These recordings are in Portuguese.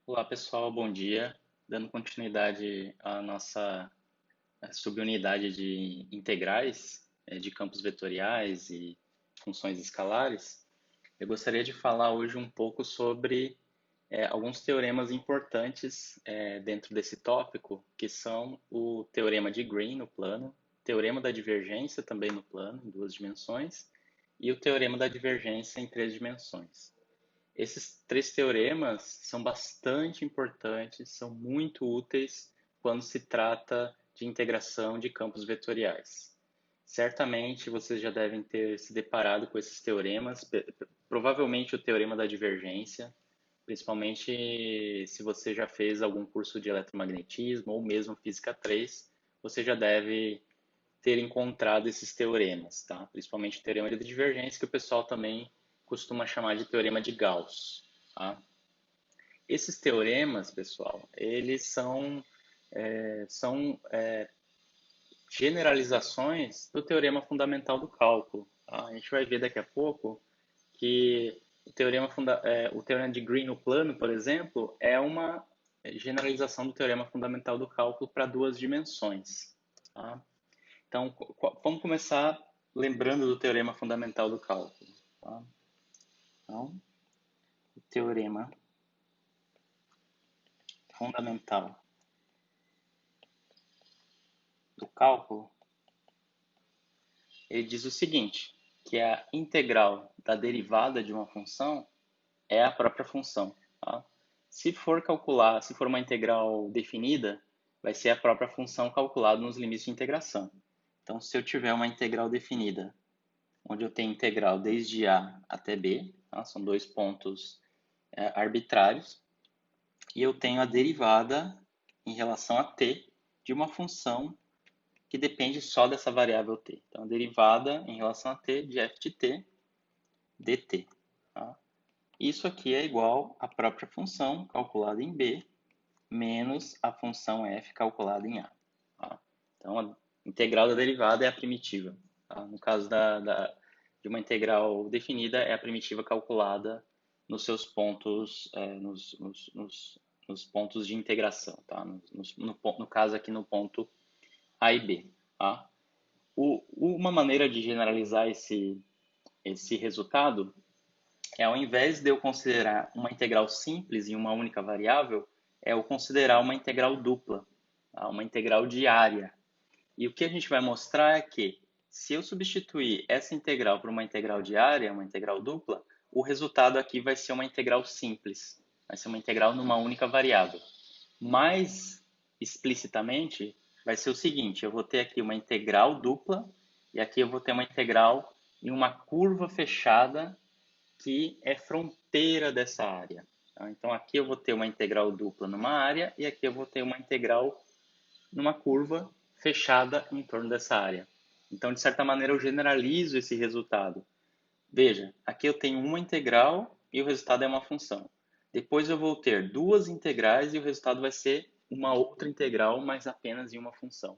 Olá pessoal, bom dia. Dando continuidade à nossa subunidade de integrais, de campos vetoriais e funções escalares, eu gostaria de falar hoje um pouco sobre alguns teoremas importantes dentro desse tópico, que são o teorema de Green no plano, teorema da divergência também no plano, em duas dimensões, e o teorema da divergência em três dimensões. Esses três teoremas são bastante importantes, são muito úteis quando se trata de integração de campos vetoriais. Certamente vocês já devem ter se deparado com esses teoremas, provavelmente o teorema da divergência, principalmente se você já fez algum curso de eletromagnetismo ou mesmo física 3, você já deve ter encontrado esses teoremas, tá? Principalmente o teorema de divergência, que o pessoal também costuma chamar de teorema de Gauss, tá? Esses teoremas, pessoal, eles são generalizações do teorema fundamental do cálculo, tá? A gente vai ver daqui a pouco que o teorema de Green no plano, por exemplo, é uma generalização do teorema fundamental do cálculo para duas dimensões, tá? Então, vamos começar lembrando do teorema fundamental do cálculo. Tá? Então, o teorema fundamental do cálculo, ele diz o seguinte, que a integral da derivada de uma função é a própria função. Tá? Se for uma integral definida, vai ser a própria função calculada nos limites de integração. Então, se eu tiver uma integral definida, onde eu tenho integral desde A até B, tá? São dois pontos arbitrários, e eu tenho a derivada em relação a t de uma função que depende só dessa variável t. Então, a derivada em relação a t de f de t dt. Tá? Isso aqui é igual à própria função calculada em b menos a função f calculada em a. Tá? Então, a integral da derivada é a primitiva. Tá? No caso de uma integral definida, é a primitiva calculada nos seus pontos, nos pontos de integração. Tá? No caso aqui, no ponto A e B. Tá? Uma maneira de generalizar esse resultado é, ao invés de eu considerar uma integral simples em uma única variável, é eu considerar uma integral dupla, tá? Uma integral de área. E o que a gente vai mostrar é que, se eu substituir essa integral por uma integral de área, uma integral dupla, o resultado aqui vai ser uma integral simples, vai ser uma integral numa única variável. Mais explicitamente, vai ser o seguinte, eu vou ter aqui uma integral dupla e aqui eu vou ter uma integral em uma curva fechada que é fronteira dessa área. Tá? Então aqui eu vou ter uma integral dupla numa área e aqui eu vou ter uma integral numa curva fechada em torno dessa área. Então, de certa maneira, eu generalizo esse resultado. Veja, aqui eu tenho uma integral e o resultado é uma função. Depois eu vou ter duas integrais e o resultado vai ser uma outra integral, mas apenas em uma função.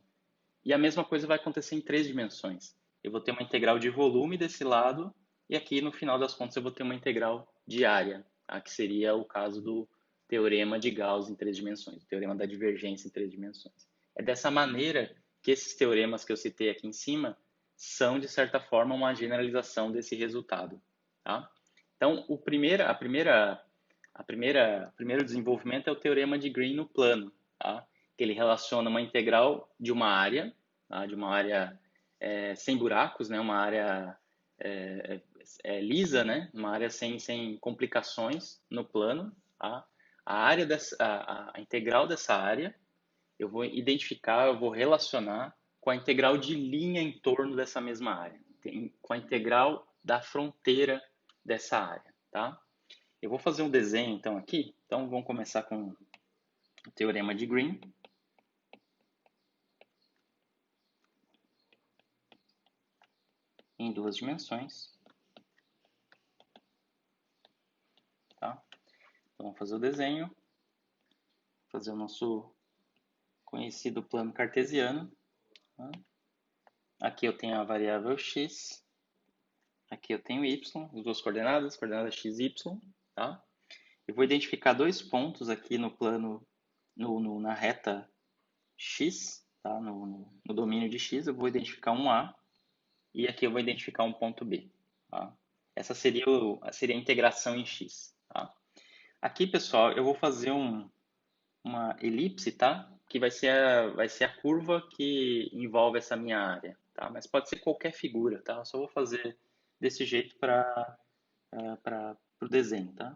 E a mesma coisa vai acontecer em três dimensões. Eu vou ter uma integral de volume desse lado e aqui, no final das contas, eu vou ter uma integral de área, tá? Que seria o caso do teorema de Gauss em três dimensões, o teorema da divergência em três dimensões. É dessa maneira que esses teoremas que eu citei aqui em cima são, de certa forma, uma generalização desse resultado. Tá? Então, o primeiro desenvolvimento é o teorema de Green no plano, tá? Que ele relaciona uma integral de uma área, tá? De uma área sem buracos, né? Uma área lisa, né? Uma área sem complicações no plano. Tá? A integral dessa área eu vou identificar, eu vou relacionar com a integral de linha em torno dessa mesma área, com a integral da fronteira dessa área, tá? Eu vou fazer um desenho então aqui, então vamos começar com o teorema de Green. Em duas dimensões, tá? Então vamos fazer o desenho, fazer o nosso conhecido plano cartesiano. Tá? Aqui eu tenho a variável x, aqui eu tenho y, as duas coordenadas x e y, tá? eu vou identificar dois pontos aqui no plano, na reta x, tá? No domínio de x, eu vou identificar um A e aqui eu vou identificar um ponto B. Tá? Essa seria a integração em x. Tá? Aqui, pessoal, eu vou fazer uma elipse, tá? Que vai ser a curva que envolve essa minha área, tá? Mas pode ser qualquer figura, tá? Eu só vou fazer desse jeito para o desenho, tá?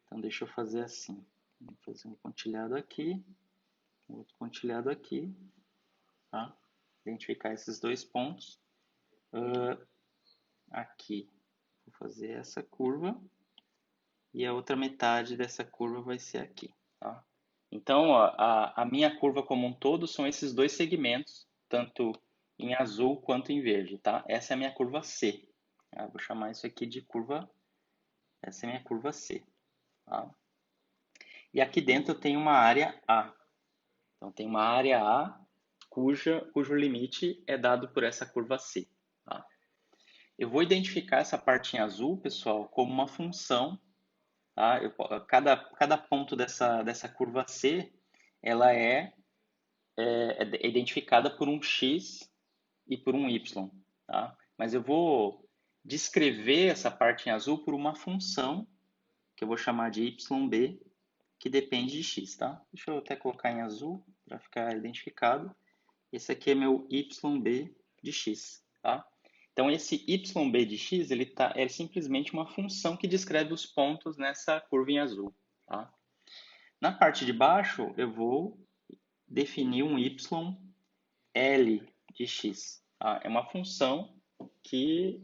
Então, deixa eu fazer assim. Vou fazer um pontilhado aqui, outro pontilhado aqui, tá? Identificar esses dois pontos. Aqui, vou fazer essa curva e a outra metade dessa curva vai ser aqui, tá? Então, ó, a minha curva como um todo são esses dois segmentos, tanto em azul quanto em verde, tá? Essa é a minha curva C. Tá? Vou chamar isso aqui de curva, essa é a minha curva C, tá? E aqui dentro eu tenho uma área A. Então, tem uma área A cujo limite é dado por essa curva C, tá? Eu vou identificar essa parte em azul, pessoal, como uma função, tá? Cada ponto dessa curva C, ela é identificada por um x e por um y, tá? Mas eu vou descrever essa parte em azul por uma função que eu vou chamar de yb, que depende de x, tá? Deixa eu até colocar em azul para ficar identificado. Esse aqui é meu yb de x, tá? Então esse yb de x é simplesmente uma função que descreve os pontos nessa curva em azul, tá? Na parte de baixo eu vou definir um L de x. Tá? É uma função que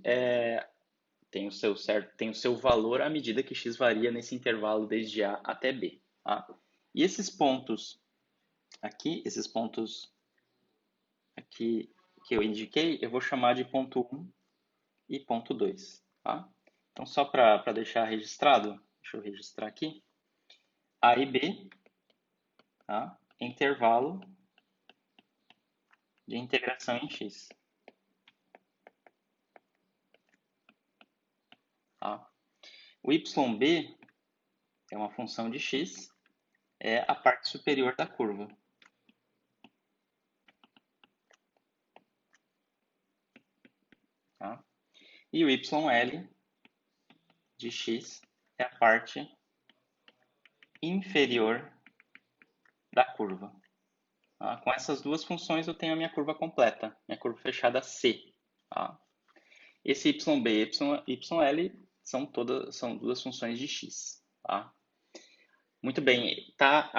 tem o seu valor à medida que x varia nesse intervalo desde A até B. Tá? E esses pontos aqui que eu indiquei, eu vou chamar de ponto 1 e ponto 2. Tá? Então, só para deixar registrado, deixa eu registrar aqui. A e B, tá? Intervalo de integração em x. Tá? O yb é uma função de x, é a parte superior da curva. Tá? E o YL de x é a parte inferior da curva. Tá? Com essas duas funções eu tenho a minha curva completa, minha curva fechada C. Tá? Esse YB e YL são duas funções de x. Tá? Muito bem, tá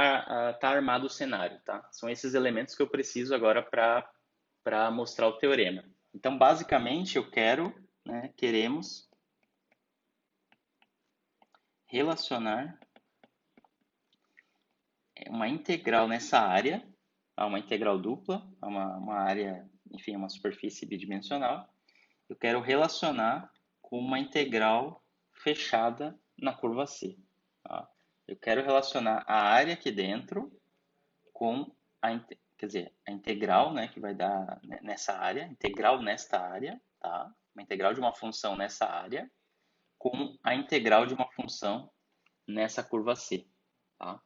armado o cenário. Tá? São esses elementos que eu preciso agora para mostrar o teorema. Então, basicamente, queremos relacionar uma integral nessa área, uma integral dupla, uma área, enfim, uma superfície bidimensional. Eu quero relacionar com uma integral fechada na curva C. Tá? Eu quero relacionar a área aqui dentro com a integral, né, que vai dar nessa área, integral nesta área, tá? Uma integral de uma função nessa área, com a integral de uma função nessa curva C. Tá?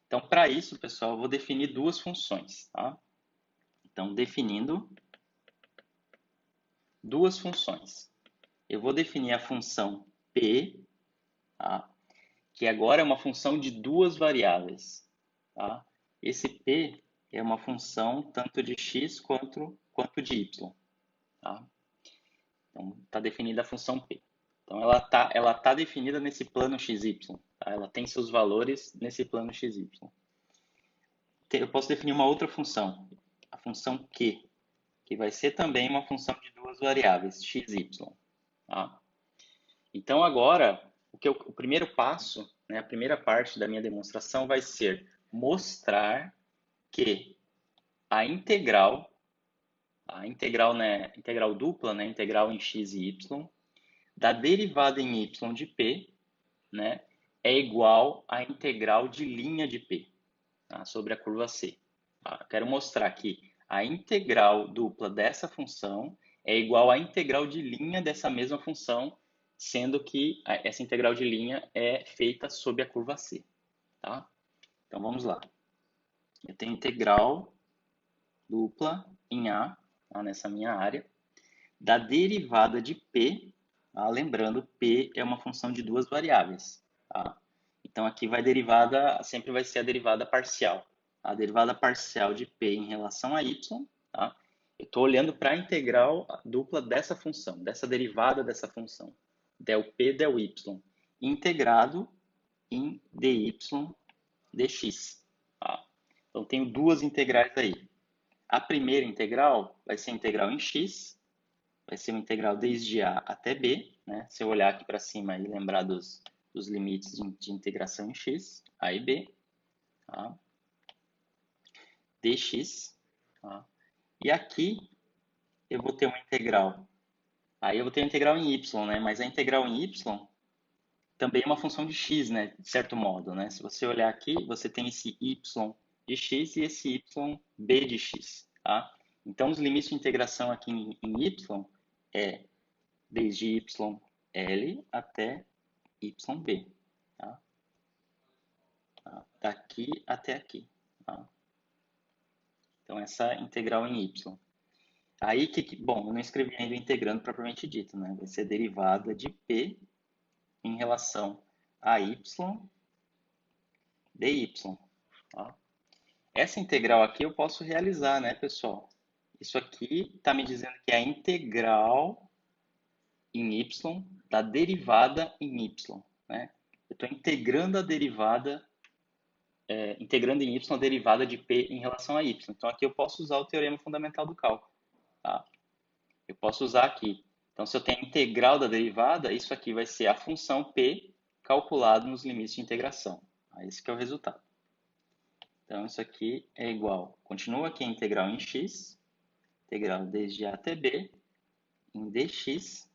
Então, para isso, pessoal, eu vou definir duas funções. Tá? Então, definindo duas funções. Eu vou definir a função P, tá? Que agora é uma função de duas variáveis. Tá? Esse P é uma função tanto de x quanto de y. Tá? Então, está definida a função P. Então, ela tá definida nesse plano xy. Tá? Ela tem seus valores nesse plano xy. Eu posso definir uma outra função, a função Q, que vai ser também uma função de duas variáveis, x e y. Tá? Então, agora, o primeiro passo, né, a primeira parte da minha demonstração vai ser mostrar que a integral integral dupla, né, integral em x e y, da derivada em y de p, né, é igual à integral de linha de p, tá, sobre a curva C. Tá? Quero mostrar que a integral dupla dessa função é igual à integral de linha dessa mesma função sendo que essa integral de linha é feita sob a curva C, tá? Então vamos lá. Eu tenho integral dupla em A, tá, nessa minha área, da derivada de P, tá? Lembrando, P é uma função de duas variáveis, tá? Então aqui sempre vai ser a derivada parcial. A derivada parcial de P em relação a Y, tá? Eu estou olhando para a integral dupla dessa função, dessa derivada dessa função, del P, del Y, integrado em dy dx. Tá? Então tenho duas integrais aí. A primeira integral vai ser integral em x, vai ser uma integral desde A até B, né? Se eu olhar aqui para cima e lembrar dos limites de integração em x, A e B, tá? Dx, tá? E aqui eu vou ter uma integral. Aí eu vou ter uma integral em y, né? Mas a integral em y também é uma função de x, né? De certo modo, né? Se você olhar aqui, você tem esse y de x e esse y b de x, tá? Então, os limites de integração aqui em y é desde YL até YB, tá? Daqui até aqui, tá? Então, essa integral em Y. Aí, bom, eu não escrevi ainda integrando propriamente dito, né? Vai ser derivada de P em relação a Y dy, tá? Essa integral aqui eu posso realizar, né, pessoal? Isso aqui está me dizendo que é a integral em y da derivada em y, né? Eu estou integrando a derivada, integrando em y a derivada de p em relação a y. Então aqui eu posso usar o teorema fundamental do cálculo, tá? Eu posso usar aqui. Então se eu tenho a integral da derivada, isso aqui vai ser a função p calculado nos limites de integração. Esse que é o resultado. Então isso aqui é igual, continua aqui a integral em x, integral desde A até B, em dx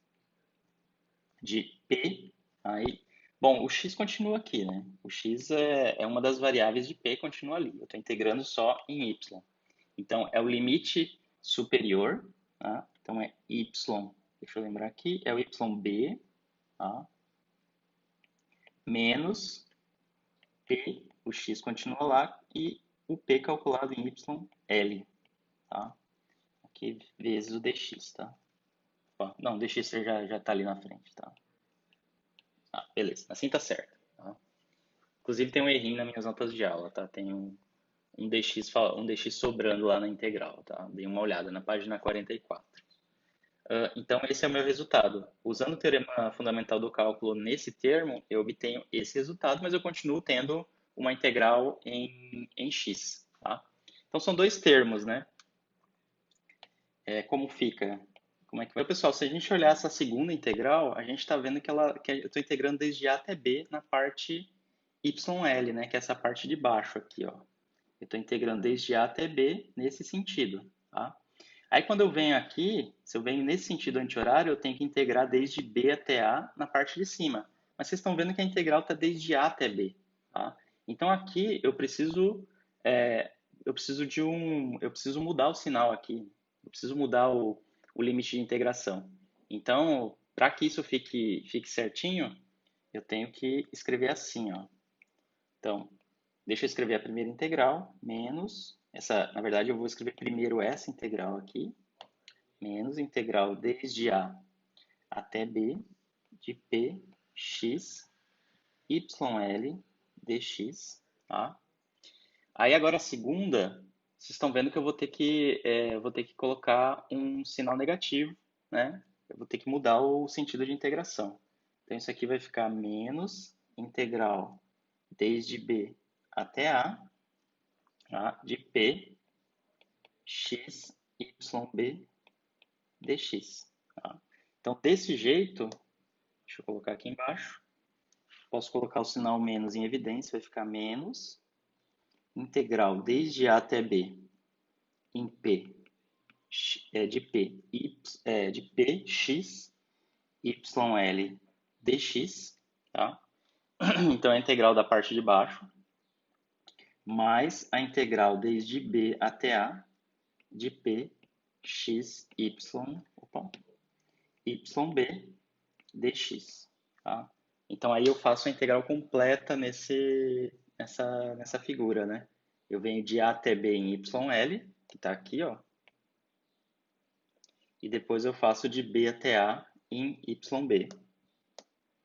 de P, aí, bom, o x continua aqui, né? O x é uma das variáveis de P, continua ali. Eu estou integrando só em y. Então, é o limite superior, tá? Então, é y, deixa eu lembrar aqui, é o yb, tá? Menos P, o x continua lá, e o P calculado em yl, tá? Aqui, vezes o dx, tá? Não, o dx já tá ali na frente, tá? Beleza, assim tá certo. Tá? Inclusive tem um errinho nas minhas notas de aula, tá? Tem um dx sobrando lá na integral, tá? Dei uma olhada na página 44. Então, esse é o meu resultado. Usando o teorema fundamental do cálculo nesse termo, eu obtenho esse resultado, mas eu continuo tendo uma integral em x, tá? Então, são dois termos, né? Como fica? Como é que vai? Pessoal, se a gente olhar essa segunda integral, a gente está vendo que eu estou integrando desde A até B na parte YL, né? Que é essa parte de baixo aqui, ó. Eu estou integrando desde A até B nesse sentido, tá? Aí quando eu venho aqui, se eu venho nesse sentido anti-horário, eu tenho que integrar desde B até A na parte de cima. Mas vocês estão vendo que a integral está desde A até B, tá? Então aqui eu preciso eu preciso mudar o sinal aqui. Eu preciso mudar o limite de integração. Então, para que isso fique certinho, eu tenho que escrever assim, ó. Então, deixa eu escrever a primeira integral, menos, na verdade eu vou escrever primeiro essa integral aqui, menos integral desde A até B de P x YL dx, tá? Aí agora a segunda, vocês estão vendo que eu vou ter que colocar um sinal negativo, né? Eu vou ter que mudar o sentido de integração. Então isso aqui vai ficar menos integral desde B até A, tá? De P x YB dx. Tá? Então desse jeito, deixa eu colocar aqui embaixo, posso colocar o sinal menos em evidência, vai ficar menos integral desde A até B em P de P x YL dx, tá? Então é a integral da parte de baixo, mais a integral desde B até A de P x YB dx. Tá? Então aí eu faço a integral completa nessa figura, né? Eu venho de A até B em YL, que está aqui, ó. E depois eu faço de B até A em YB,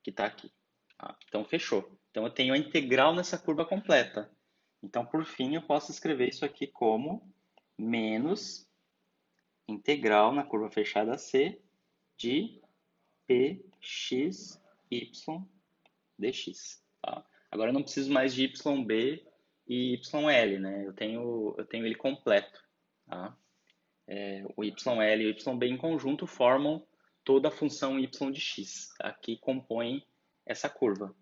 que está aqui. Tá? Então fechou. Então eu tenho a integral nessa curva completa. Então, por fim, eu posso escrever isso aqui como menos integral na curva fechada C de Pxy dx. Tá? Agora eu não preciso mais de YB e YL, né? Eu tenho ele completo. Tá? O YL e o YB em conjunto formam toda a função y de x, tá? Que compõe essa curva.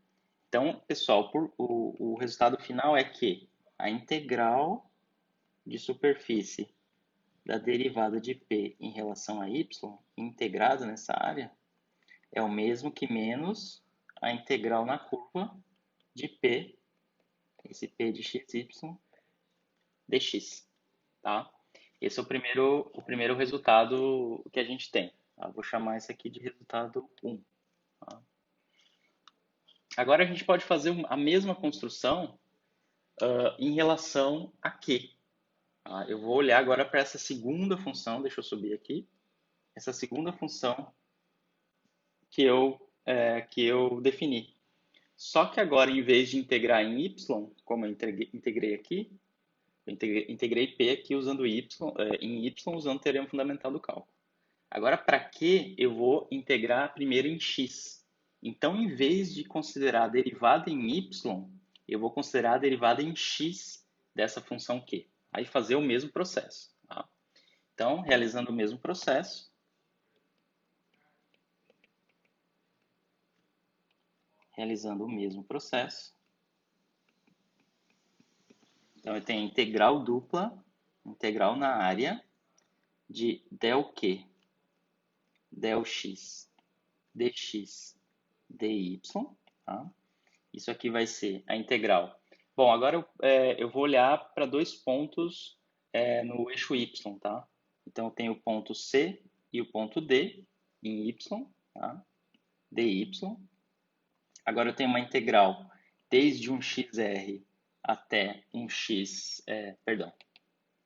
Então, pessoal, o resultado final é que a integral de superfície da derivada de P em relação a y, integrado nessa área, é o mesmo que menos a integral na curva de P, esse P de xy, dx. Tá? Esse é o primeiro resultado que a gente tem. Tá? Vou chamar esse aqui de resultado 1. Tá? Agora a gente pode fazer a mesma construção em relação a Q. Tá? Eu vou olhar agora para essa segunda função, deixa eu subir aqui, essa segunda função que eu defini. Só que agora, em vez de integrar em y, como eu integrei aqui, eu integrei P aqui usando em y usando o teorema fundamental do cálculo. Agora, para Q, eu vou integrar primeiro em x. Então, em vez de considerar a derivada em y, eu vou considerar a derivada em x dessa função Q. Aí fazer o mesmo processo. Tá? Então, realizando o mesmo processo, então eu tenho integral dupla, integral na área de del Q, del x, dx, dy, tá? Isso aqui vai ser a integral. Bom, agora eu vou olhar para dois pontos no eixo y, tá? Então eu tenho o ponto C e o ponto D em y, tá? dy. Agora eu tenho uma integral desde um xr até um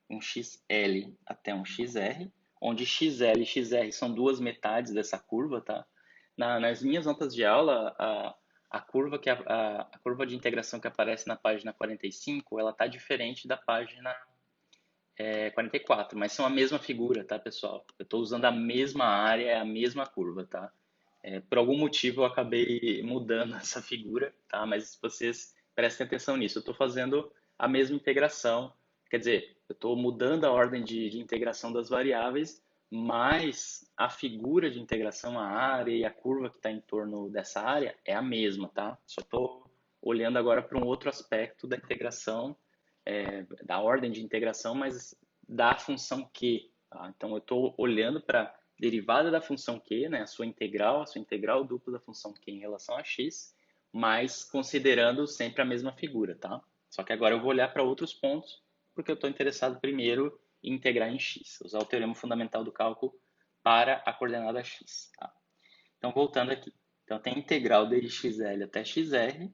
um xl até um xr, onde xl e xr são duas metades dessa curva, tá? Nas minhas notas de aula, a curva de integração que aparece na página 45, ela tá diferente da página 44, mas são a mesma figura, tá, pessoal? Eu estou usando a mesma área, a mesma curva, tá? Por algum motivo eu acabei mudando essa figura, tá? Mas vocês prestem atenção nisso. Eu estou fazendo a mesma integração, quer dizer, eu estou mudando a ordem de integração das variáveis, mas a figura de integração, a área e a curva que está em torno dessa área é a mesma, tá? Só estou olhando agora para um outro aspecto da integração, da ordem de integração, mas da função Q. Tá? Então eu estou olhando para derivada da função Q, né, a sua integral dupla da função Q em relação a x, mas considerando sempre a mesma figura, tá? Só que agora eu vou olhar para outros pontos, porque eu estou interessado primeiro em integrar em x, usar o teorema fundamental do cálculo para a coordenada x. Tá? Então, voltando aqui. Então, tem a integral desde xl até xr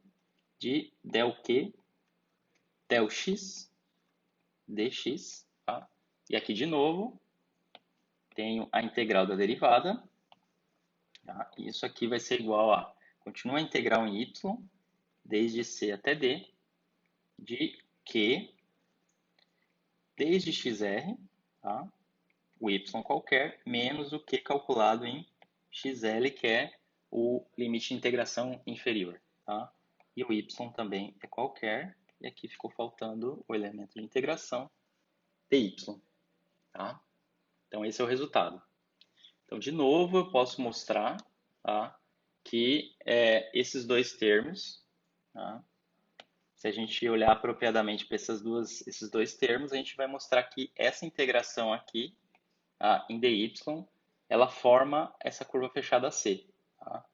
de del Q, del x, dx. Tá? E aqui, de novo, tenho a integral da derivada. Tá? Isso aqui vai ser igual a, continua a integral em y, desde c até d, de q, desde xr, tá? O y qualquer, menos o q calculado em xl, que é o limite de integração inferior. Tá? E o y também é qualquer, e aqui ficou faltando o elemento de integração, dy. Tá? Então, esse é o resultado. Então, de novo, eu posso mostrar, tá, que esses dois termos, tá, se a gente olhar apropriadamente para esses dois termos, a gente vai mostrar que essa integração aqui, tá, em dy, ela forma essa curva fechada C. Tá?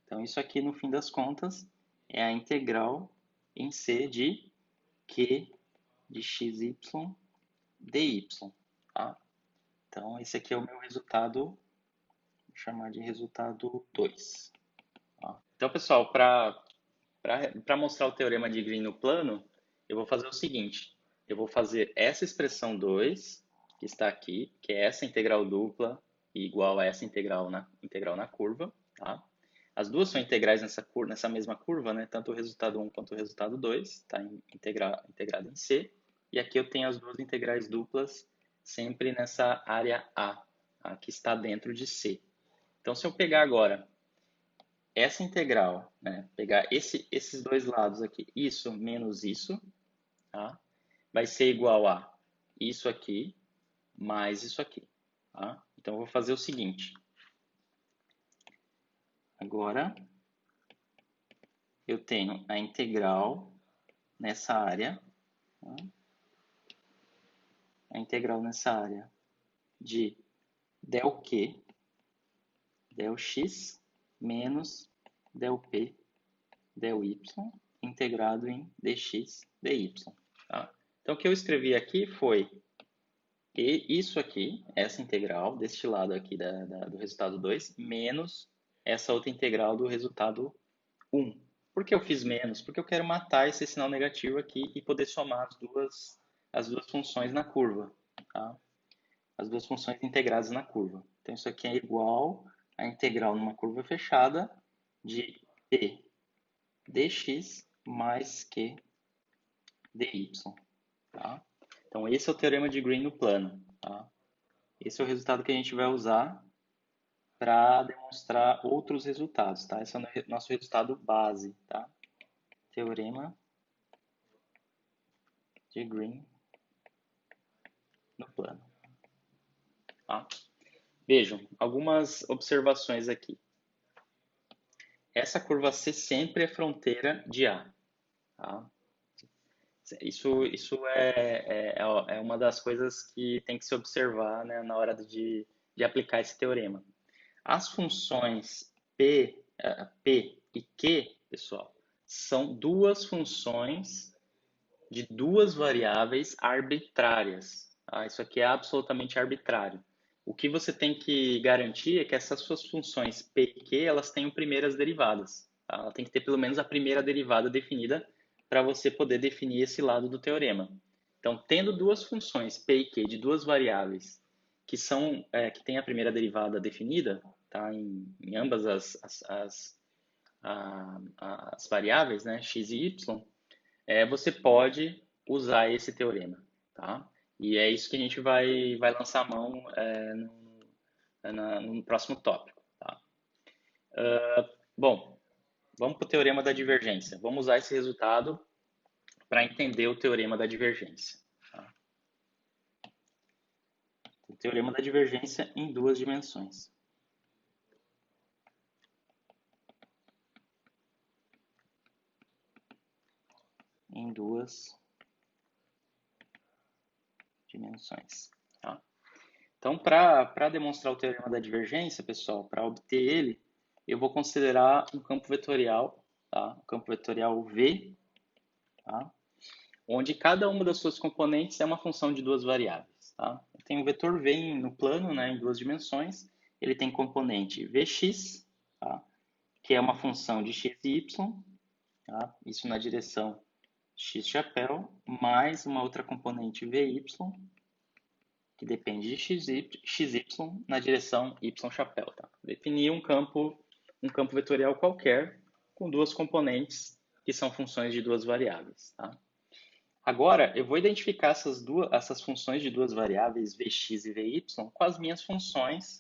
Então, isso aqui, no fim das contas, é a integral em C de Q de xy dy. Tá? Então, esse aqui é o meu resultado, vou chamar de resultado 2. Então, pessoal, para mostrar o teorema de Green no plano, eu vou fazer o seguinte. Eu vou fazer essa expressão 2, que está aqui, que é essa integral dupla igual a essa integral na curva. Tá? As duas são integrais nessa mesma curva, né? Tanto o resultado 1 quanto o resultado 2, está integrado em C. E aqui eu tenho as duas integrais duplas sempre nessa área A, tá? Que está dentro de C. Então, se eu pegar agora essa integral, né, pegar esses dois lados aqui, isso menos isso, tá? Vai ser igual a isso aqui mais isso aqui. Tá? Então, eu vou fazer o seguinte. Agora, eu tenho a integral nessa área, tá? A integral nessa área de del Q, del x, menos del P, del y, integrado em dx, dy. Tá? Então, o que eu escrevi aqui foi isso aqui, essa integral deste lado aqui do resultado 2, menos essa outra integral do resultado 1. Por que eu fiz menos? Porque eu quero matar esse sinal negativo aqui e poder somar as duas funções na curva. Tá? As duas funções integradas na curva. Então, isso aqui é igual a integral numa curva fechada de p dx mais q dy. Tá? Então, esse é o teorema de Green no plano. Tá? Esse é o resultado que a gente vai usar para demonstrar outros resultados, tá? Esse é o nosso resultado base, tá? Teorema de Green no plano. Tá? Vejam, algumas observações aqui. Essa curva C sempre é fronteira de A. Tá? Isso é uma das coisas que tem que se observar, né, na hora de aplicar esse teorema. As funções P e Q, pessoal, são duas funções de duas variáveis arbitrárias. Tá? Isso aqui é absolutamente arbitrário. O que você tem que garantir é que essas suas funções P e Q elas tenham primeiras derivadas. Tá? Ela tem que ter pelo menos a primeira derivada definida para você poder definir esse lado do teorema. Então, tendo duas funções P e Q de duas variáveis que têm a primeira derivada definida, tá? em ambas as variáveis, né? X e Y, você pode usar esse teorema, tá? E é isso que a gente vai lançar a mão no próximo tópico, tá? Bom, vamos para o teorema da divergência. Vamos usar esse resultado para entender o teorema da divergência. Tá? O teorema da divergência em duas dimensões. Em duas dimensões. Tá? Então, para demonstrar o teorema da divergência, pessoal, para obter ele, eu vou considerar um campo vetorial, tá? Um campo vetorial V, tá? Onde cada uma das suas componentes é uma função de duas variáveis. Tá? Eu tenho o vetor V no plano, né, em duas dimensões. Ele tem componente Vx, tá? Que é uma função de x e y, tá? Isso na direção x chapéu, mais uma outra componente Vy, que depende de xy na direção y chapéu. Tá? Definir um campo vetorial qualquer com duas componentes que são funções de duas variáveis. Tá? Agora, eu vou identificar essas funções de duas variáveis, Vx e Vy, com as minhas funções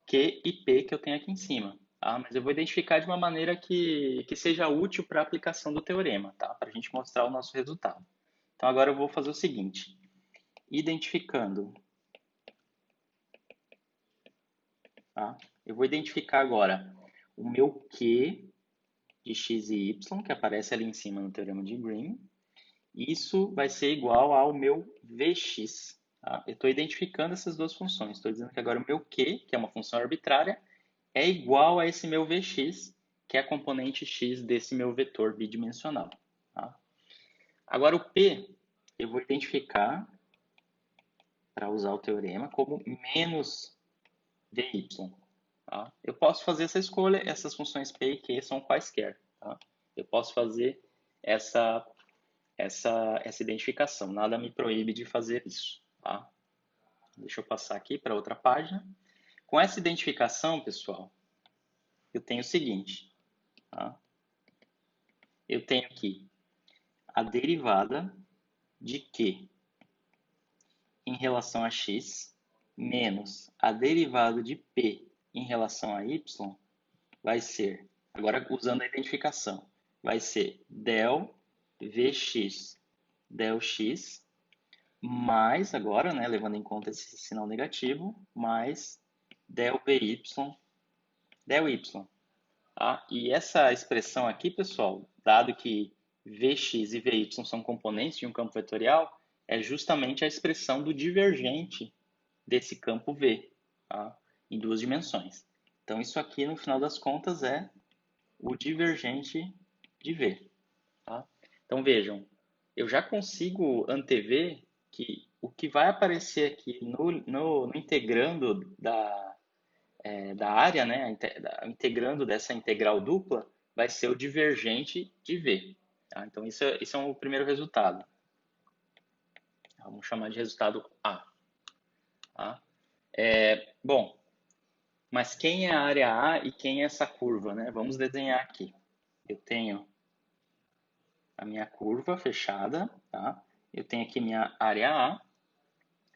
Q e P que eu tenho aqui em cima. Tá? Mas eu vou identificar de uma maneira que seja útil para a aplicação do teorema, tá? Para a gente mostrar o nosso resultado. Então, agora eu vou fazer o seguinte. Identificando. Tá? Eu vou identificar agora o meu Q de x e y, que aparece ali em cima no teorema de Green. Isso vai ser igual ao meu Vx. Tá? Eu estou identificando essas duas funções. Estou dizendo que agora o meu Q, que é uma função arbitrária, é igual a esse meu Vx, que é a componente x desse meu vetor bidimensional. Tá? Agora o P, eu vou identificar, para usar o teorema, como menos Vy. Tá? Eu posso fazer essa escolha, essas funções P e Q são quaisquer. Tá? Eu posso fazer essa, essa identificação, nada me proíbe de fazer isso. Tá? Deixa eu passar aqui para outra página. Com essa identificação, pessoal, eu tenho o seguinte. Tá? Eu tenho aqui a derivada de Q em relação a x menos a derivada de P em relação a y vai ser, agora usando a identificação, vai ser del Vx del x mais, agora, né, levando em conta esse sinal negativo, mais del Vy del y. Tá? E essa expressão aqui, pessoal, dado que Vx e Vy são componentes de um campo vetorial, é justamente a expressão do divergente desse campo V, tá? Em duas dimensões. Então, isso aqui, no final das contas, é o divergente de V. Tá? Então, vejam, eu já consigo antever que o que vai aparecer aqui no integrando da área, né, integrando dessa integral dupla, vai ser o divergente de V. Tá? Então, isso é o primeiro resultado. Vamos chamar de resultado A. Tá? Bom, mas quem é a área A e quem é essa curva, né? Vamos desenhar aqui. Eu tenho a minha curva fechada, tá? Eu tenho aqui minha área A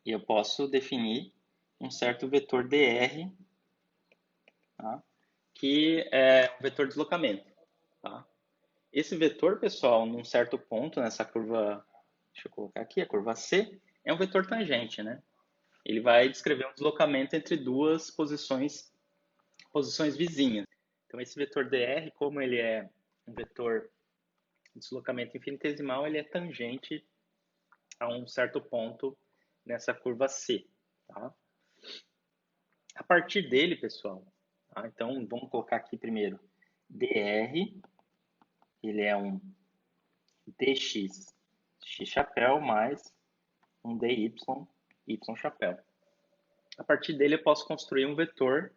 e eu posso definir um certo vetor dr, tá? Que é um vetor de deslocamento, tá? Esse vetor, pessoal, num certo ponto nessa curva, deixa eu colocar aqui, a curva C, é um vetor tangente, né? Ele vai descrever um deslocamento entre duas posições vizinhas. Então, esse vetor dr, como ele é um vetor de deslocamento infinitesimal, ele é tangente a um certo ponto nessa curva C. Tá? A partir dele, pessoal, tá? Então vamos colocar aqui primeiro dr, ele é um dx x chapéu mais um dy y chapéu. A partir dele eu posso construir um vetor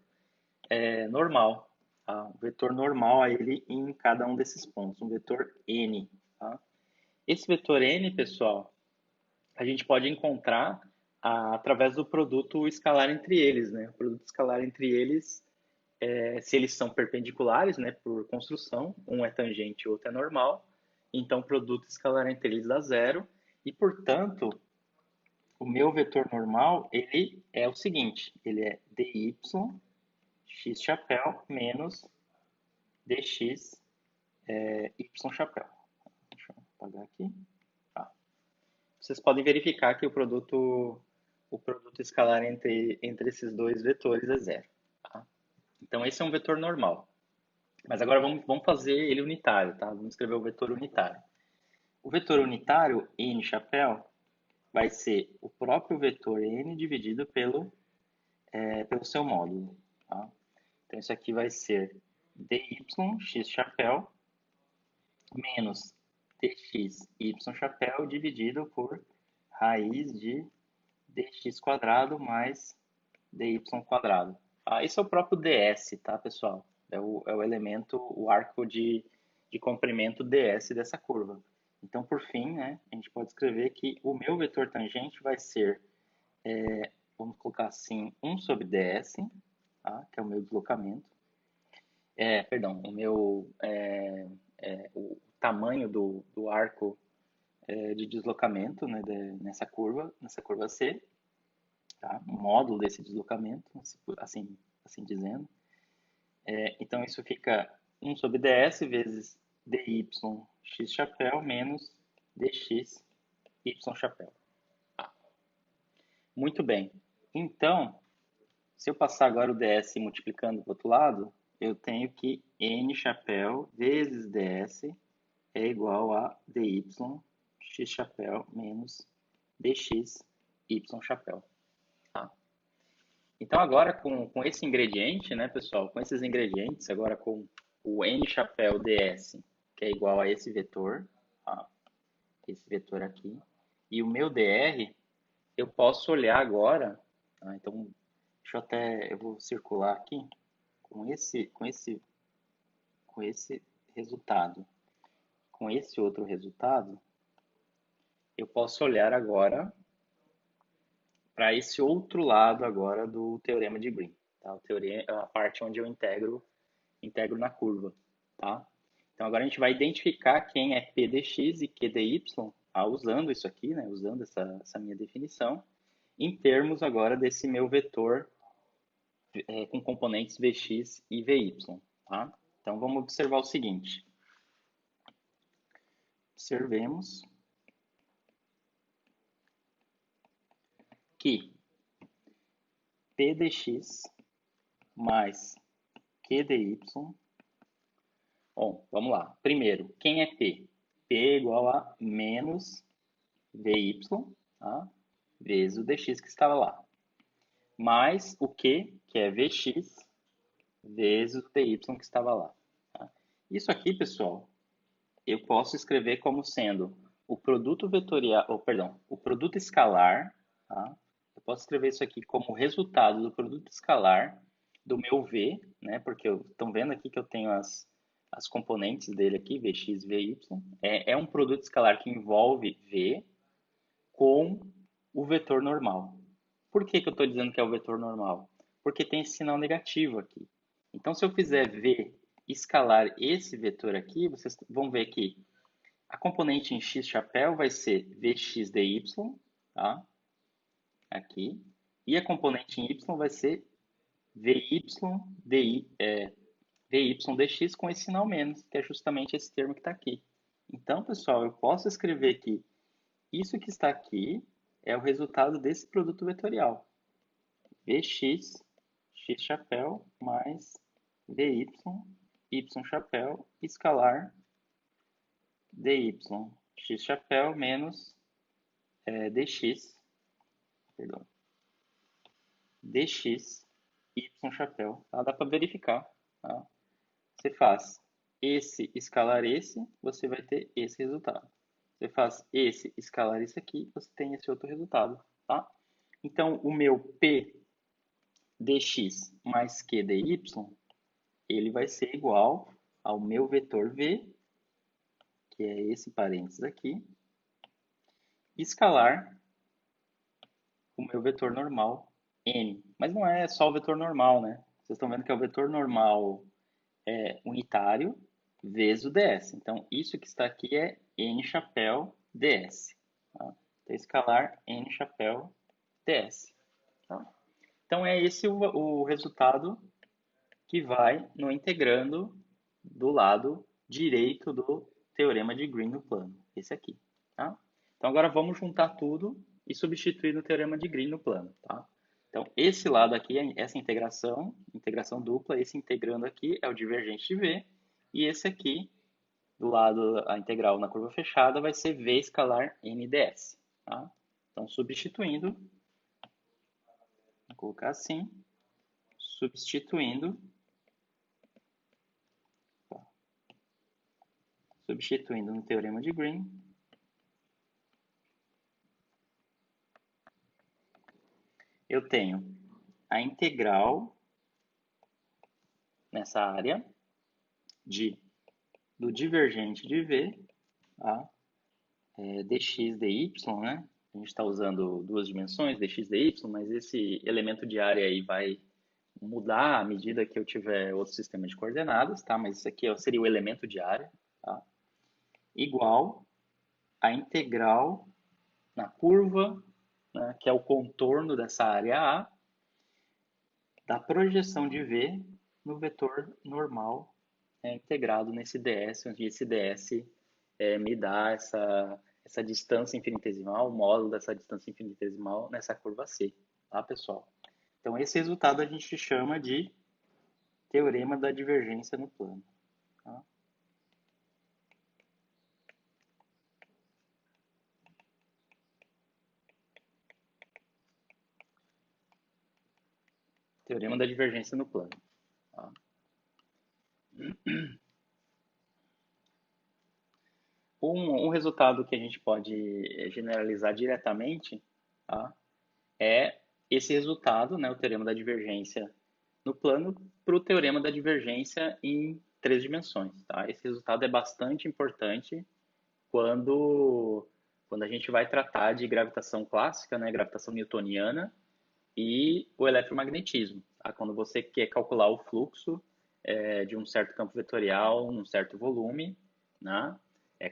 normal, tá? Um vetor normal a ele em cada um desses pontos, um vetor n. Tá? Esse vetor n, pessoal, a gente pode encontrar através do produto escalar entre eles, né? O produto escalar entre eles, se eles são perpendiculares, né, por construção, um é tangente e o outro é normal, então o produto escalar entre eles dá zero, e portanto, o meu vetor normal, ele é o seguinte, ele é dy x chapéu menos dx y chapéu. Deixa eu apagar aqui. Tá. Vocês podem verificar que o produto escalar entre esses dois vetores é zero. Tá? Então, esse é um vetor normal. Mas agora vamos fazer ele unitário, tá? Vamos escrever o vetor unitário. O vetor unitário, n chapéu, vai ser o próprio vetor n dividido pelo seu módulo. Tá? Então, isso aqui vai ser dy x chapéu menos dx y chapéu dividido por raiz de dx quadrado mais dy quadrado. Esse é o próprio ds, tá, pessoal? É o elemento, o arco de comprimento ds dessa curva. Então, por fim, né, a gente pode escrever que o meu vetor tangente vai ser, vamos colocar assim, 1 sobre ds, tá, que é o meu deslocamento. Perdão, o tamanho do arco de deslocamento, né, nessa curva C, tá? O módulo desse deslocamento, assim dizendo. Então, isso fica 1 sobre ds vezes dy x chapéu menos dx y chapéu. Tá. Muito bem. Então, se eu passar agora o ds multiplicando para o outro lado, eu tenho que n chapéu vezes ds é igual a dy x chapéu menos dx y chapéu. Tá? Então, agora com esse ingrediente, né, pessoal, com esses ingredientes, agora com o n chapéu ds, que é igual a esse vetor, tá? Esse vetor aqui, e o meu dr, eu posso olhar agora, tá? Então, eu vou circular aqui, com esse resultado, com esse outro resultado, eu posso olhar agora para esse outro lado agora do teorema de Green, tá? A parte onde eu integro na curva, tá? Então agora a gente vai identificar quem é P dx e Q dy, usando isso aqui, né? Usando essa minha definição, em termos agora desse meu vetor com componentes Vx e Vy, tá? Então vamos observar o seguinte. Observemos que P dx mais Q dy. Bom, vamos lá. Primeiro, quem é P? P é igual a menos Vy, tá? Vezes o dx que estava lá. Mais o Q, que é Vx, vezes o dy que estava lá. Tá? Isso aqui, pessoal, eu posso escrever como sendo o produto vetorial, o produto escalar, tá? Eu posso escrever isso aqui como resultado do produto escalar do meu V, né? Porque estão vendo aqui que eu tenho as componentes dele aqui, Vx, Vy. É um produto escalar que envolve V com o vetor normal. Por que eu estou dizendo que é o vetor normal? Porque tem esse sinal negativo aqui. Então, se eu fizer V escalar esse vetor aqui, vocês vão ver que a componente em x chapéu vai ser Vx dy, tá? Aqui. E a componente em y vai ser Vy dx com esse sinal menos, que é justamente esse termo que está aqui. Então, pessoal, eu posso escrever que isso que está aqui é o resultado desse produto vetorial. Vx, x chapéu, mais Vy, y chapéu, escalar dy, x chapéu, menos dx, perdão, dx, y chapéu. Tá? Dá para verificar. Tá? Você faz esse escalar esse, você vai ter esse resultado. Você faz esse escalar esse aqui, você tem esse outro resultado. Tá? Então, o meu P dx mais Q dy, ele vai ser igual ao meu vetor V, que é esse parênteses aqui, escalar o meu vetor normal n. Mas não é só o vetor normal, né? Vocês estão vendo que é o vetor normal unitário vezes o ds. Então, isso que está aqui é n chapéu ds. Tá? Então, escalar n chapéu ds. Tá? Então, é esse o resultado que vai no integrando do lado direito do teorema de Green no plano. Esse aqui. Tá? Então, agora vamos juntar tudo e substituir no teorema de Green no plano. Tá? Então, esse lado aqui, essa integração dupla, esse integrando aqui é o divergente de V, e esse aqui, do lado, a integral na curva fechada, vai ser V escalar NDS. Tá? Então, substituindo, vou colocar assim, substituindo no teorema de Green, eu tenho a integral nessa área do divergente de V, tá? dx dy, né? A gente está usando duas dimensões, dx dy, mas esse elemento de área aí vai mudar à medida que eu tiver outro sistema de coordenadas, tá? Mas isso aqui seria o elemento de área, tá? Igual a integral na curva, né, que é o contorno dessa área A, da projeção de V no vetor normal integrado nesse ds, onde esse ds me dá essa distância infinitesimal, o módulo dessa distância infinitesimal nessa curva C, tá, pessoal? Então, esse resultado a gente chama de teorema da divergência no plano. Tá? Teorema da divergência no plano. Tá? Um resultado que a gente pode generalizar diretamente, tá? É esse resultado, né, o teorema da divergência no plano para o teorema da divergência em três dimensões. Tá? Esse resultado é bastante importante quando, quando a gente vai tratar de gravitação clássica, né, gravitação newtoniana, e o eletromagnetismo. Tá? Quando você quer calcular o fluxo de um certo campo vetorial, um certo volume, né?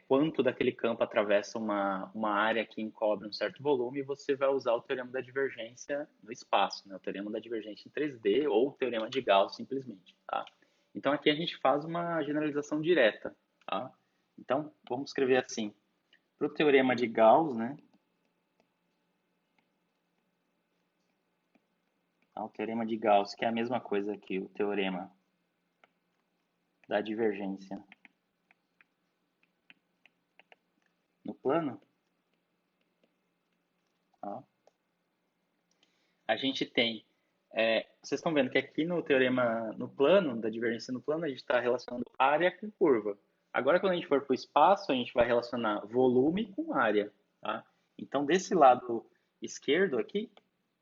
Quanto daquele campo atravessa uma área que encobre um certo volume, você vai usar o teorema da divergência no espaço, né? O teorema da divergência em 3D ou o teorema de Gauss simplesmente. Tá? Então aqui a gente faz uma generalização direta. Tá? Então vamos escrever assim: para o teorema de Gauss, né? O teorema de Gauss, que é a mesma coisa que o teorema da divergência no plano, ó, a gente tem, vocês estão vendo que aqui no teorema no plano, da divergência no plano, a gente está relacionando área com curva. Agora, quando a gente for para o espaço, a gente vai relacionar volume com área. Tá? Então, desse lado esquerdo aqui,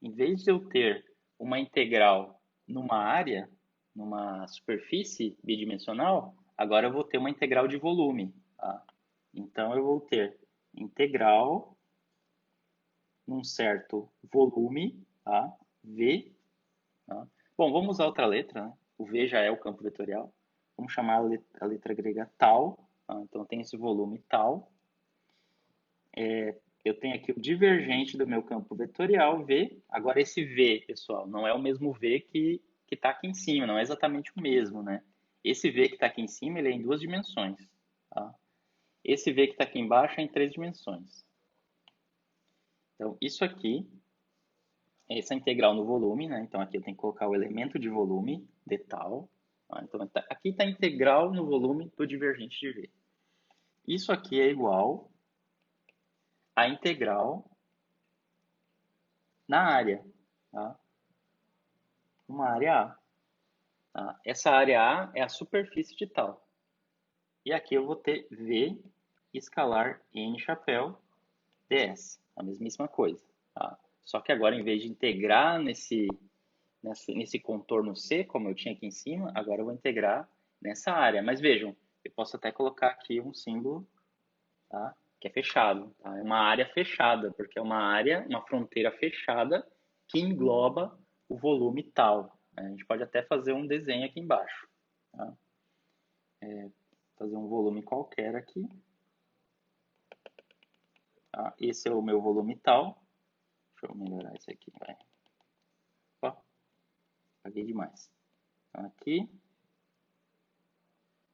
em vez de eu ter uma integral numa área, numa superfície bidimensional, agora eu vou ter uma integral de volume. Tá? Então, eu vou ter integral num certo volume, tá? V. Tá? Bom, vamos usar outra letra, né? O V já é o campo vetorial. Vamos chamar a letra grega tal. Tá? Então, eu tenho esse volume tal. Eu tenho aqui o divergente do meu campo vetorial, V. Agora, esse V, pessoal, não é o mesmo V que está aqui em cima, não é exatamente o mesmo, né? Esse V que está aqui em cima, ele é em duas dimensões. Tá? Esse V que está aqui embaixo é em três dimensões. Então, isso aqui é essa integral no volume, né? Então, aqui eu tenho que colocar o elemento de volume de tal. Tá? Então, aqui está a integral no volume do divergente de V. Isso aqui é igual à integral na área. Tá? Uma área A. Tá? Essa área A é a superfície de tal. E aqui eu vou ter V escalar N chapéu ds. A mesmíssima coisa. Tá? Só que agora, em vez de integrar nesse contorno C, como eu tinha aqui em cima, agora eu vou integrar nessa área. Mas vejam, eu posso até colocar aqui um símbolo, tá? Que é fechado. Tá? É uma área fechada, porque é uma área, uma fronteira fechada que engloba o volume tal. A gente pode até fazer um desenho aqui embaixo. Tá? Fazer um volume qualquer aqui. Tá? Esse é o meu volume tal. Deixa eu melhorar isso aqui. Vai. Ó, paguei demais. Então, aqui,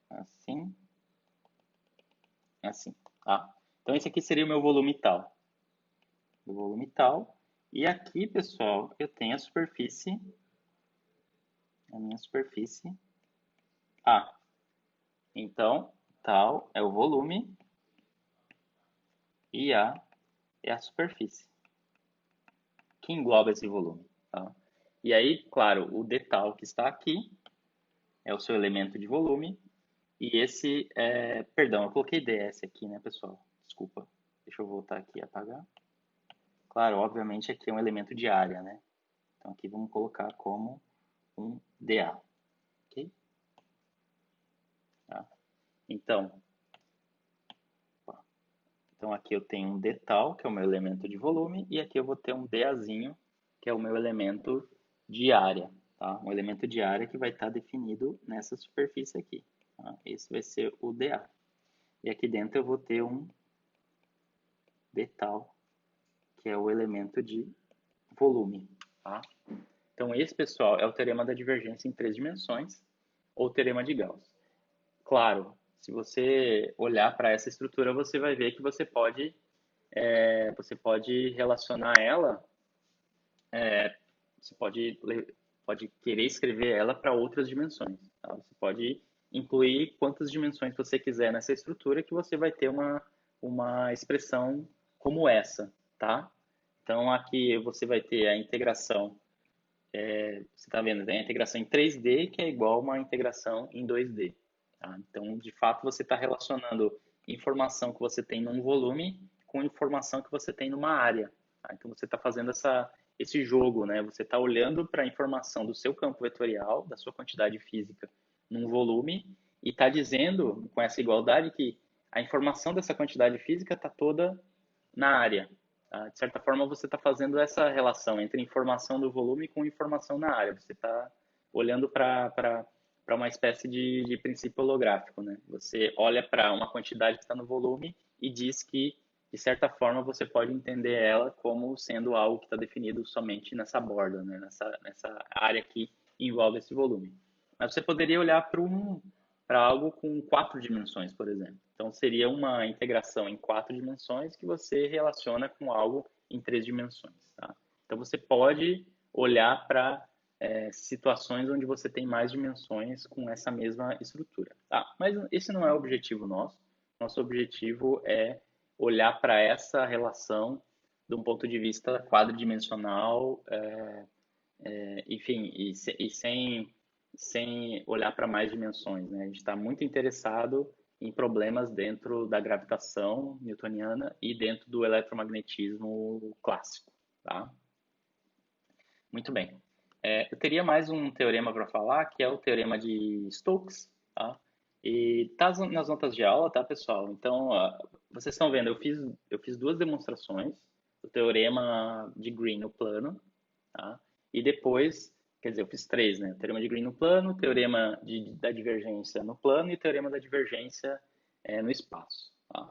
assim, assim. Tá? Então, esse aqui seria o meu volume tal. O volume tal. E aqui, pessoal, eu tenho a superfície, a minha superfície A. Então, tal é o volume e A é a superfície que engloba esse volume. Tá? E aí, claro, o d tal que está aqui é o seu elemento de volume. E esse, perdão, eu coloquei ds aqui, né, pessoal? Desculpa. Deixa eu voltar aqui e apagar. Claro, obviamente aqui é um elemento de área, né? Então aqui vamos colocar como um dA. Ok? Tá? Então, aqui eu tenho um d tal, que é o meu elemento de volume, e aqui eu vou ter um dAzinho, que é o meu elemento de área. Tá? Um elemento de área que vai estar definido nessa superfície aqui. Tá? Esse vai ser o dA. E aqui dentro eu vou ter um d tal, que é o elemento de volume. Tá? Então, esse, pessoal, é o teorema da divergência em três dimensões, ou teorema de Gauss. Claro, se você olhar para essa estrutura, você vai ver que você pode relacionar ela, você pode querer escrever ela para outras dimensões. Tá? Você pode incluir quantas dimensões você quiser nessa estrutura que você vai ter uma expressão como essa. Tá? Então, aqui você vai ter a integração, você está vendo, tem a integração em 3D que é igual a uma integração em 2D. Tá? Então, de fato, você está relacionando informação que você tem num volume com informação que você tem numa área. Tá? Então, você está fazendo esse jogo, né? Você está olhando para a informação do seu campo vetorial, da sua quantidade física, num volume, e está dizendo, com essa igualdade, que a informação dessa quantidade física está toda na área. Tá? De certa forma, você está fazendo essa relação entre informação do volume com informação na área. Você está olhando para uma espécie de princípio holográfico. Né? Você olha para uma quantidade que está no volume e diz que, de certa forma, você pode entender ela como sendo algo que está definido somente nessa borda, né? nessa área que envolve esse volume. Mas você poderia olhar para algo com 4 dimensões, por exemplo. Então, seria uma integração em 4 dimensões que você relaciona com algo em 3 dimensões. Tá? Então, você pode olhar para situações onde você tem mais dimensões com essa mesma estrutura. Tá? Mas esse não é o objetivo nosso. Nosso objetivo é olhar para essa relação de um ponto de vista quadridimensional, enfim, e sem olhar para mais dimensões. Né? A gente está muito interessado em problemas dentro da gravitação newtoniana e dentro do eletromagnetismo clássico. Tá? Muito bem. Eu teria mais um teorema para falar, que é o teorema de Stokes. Tá? E tá nas notas de aula, tá, pessoal? Então, vocês estão vendo, eu fiz duas demonstrações do teorema de Green no plano, tá? E depois, quer dizer, eu fiz três, né? O teorema de Green no plano, o teorema da divergência no plano e o teorema da divergência no espaço. Tá?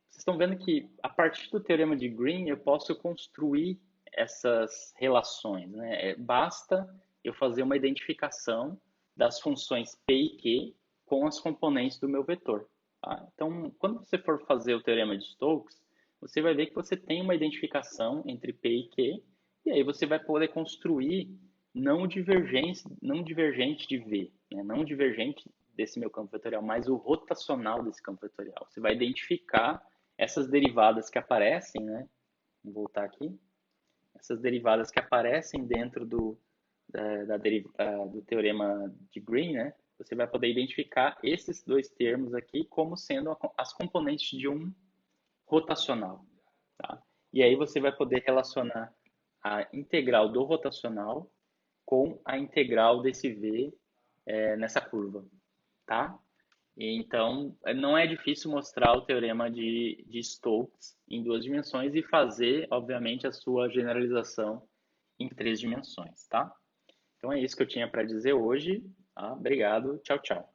Vocês estão vendo que, a partir do teorema de Green, eu posso construir essas relações. Né? Basta eu fazer uma identificação das funções P e Q com as componentes do meu vetor. Tá? Então, quando você for fazer o teorema de Stokes, você vai ver que você tem uma identificação entre P e Q, e aí você vai poder construir não divergente de V, né? Não divergente desse meu campo vetorial, mas o rotacional desse campo vetorial. Você vai identificar essas derivadas que aparecem, né? Vou voltar aqui. Essas derivadas que aparecem dentro do teorema de Green, né? Você vai poder identificar esses dois termos aqui como sendo as componentes de um rotacional. Tá? E aí você vai poder relacionar a integral do rotacional com a integral desse V nessa curva. Tá? Então, não é difícil mostrar o teorema de Stokes em duas dimensões e fazer, obviamente, a sua generalização em três dimensões, tá? Então, é isso que eu tinha para dizer hoje. Tá? Obrigado. Tchau, tchau.